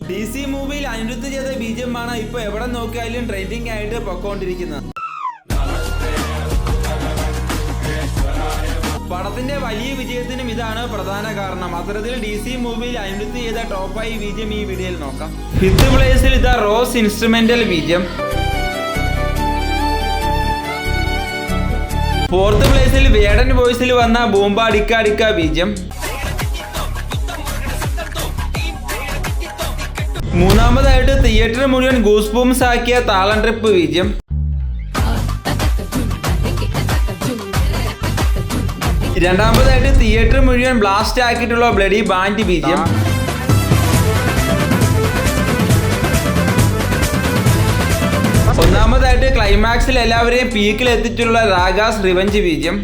DC മൂവിയിൽ അനിരുദ്ധ് ചെയ്ത ബീജമാണ് ഇപ്പൊ എവിടെ നോക്കിയാലും ട്രെൻഡിങ് ആയിട്ട് പൊക്കോണ്ടിരിക്കുന്നത്. പടത്തിന്റെ വലിയ വിജയത്തിനും ഇതാണ് പ്രധാന കാരണം. അത്തരത്തിൽ DC മൂവിയിൽ അനിരുദ്ധ് ചെയ്ത ടോപ്പായി ബീജം ഈ വീഡിയോയിൽ നോക്കാം. 5th പ്ലേസിൽ ഇതാ റോസ് ഇൻസ്ട്രുമെന്റൽ ബീജം. 4th പ്ലേസിൽ വേടൻ വോയിസിൽ വന്ന ബൂംബ ഡിക്ക ഡിക്ക ബീജം. 3ാമതായിട്ട് തിയേറ്റർ മുഴുവൻ ഗൂസ് ബൂംസ് ആക്കിയ താളം ട്രിപ്പ് ബീജം. 2ാമതായിട്ട് തിയേറ്റർ മുഴുവൻ ബ്ലാസ്റ്റ് ആക്കിയിട്ടുള്ള ബ്ലഡി ബാൻഡ് ബീജം. 1ാമതായിട്ട് ക്ലൈമാക്സിൽ എല്ലാവരെയും പീക്കിൽ എത്തിച്ചിട്ടുള്ള രാഗാസ് റിവഞ്ച് ബീജം.